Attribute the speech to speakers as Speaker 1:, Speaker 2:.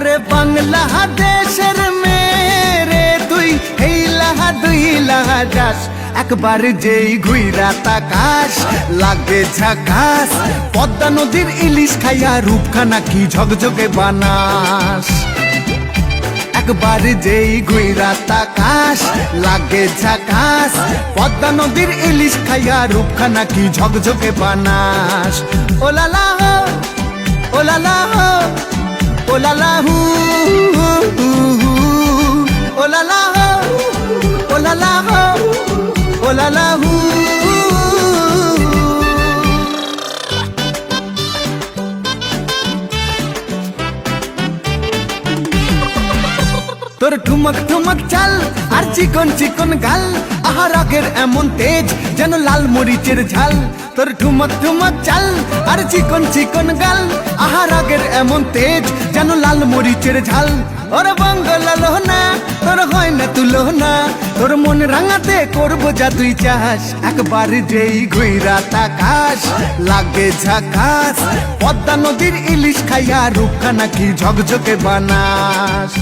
Speaker 1: ওরে বাংলাদেশের মেরে তুই হেইলাহা দুইলাহা যাস একবার যেই ঘুইরা তাকাস লাগে ঝাকাস পদ্মা নদীর ইলিশ খাইয়া রূপখানা কি ঝকঝকে বানাস একবার যেই ঘুইরা তাকাস লাগে ঝাকাস পদ্মা নদীর ইলিশ খাইয়া রূপখানা কি ঝকঝকে বানাস ওলালা হো ওলালা হো ওলালা হু ওলালা হো ওলালা হো ওলালা হু তোর ঠুমক ঠুমক চাল আর চিকন চিকন গাল আহার আগের এমন তেজ যেন লাল মরিচের ঝাল তোর ঠুমক ঠুমক চাল আর চিকন চিকন গাল আহার আগের এমন তেজ যেন লাল মরিচের ঝাল ওর বাংলা লোহনা তোর হয় না তুলনা তোর মন রাঙাতে করবো যা তুই চাস একবার যেই ঘুইরা তাকাস লাগে ঝাকাস পদ্মা নদীর ইলিশ খাইয়া রূপখানা কি ঝকঝকে বানাস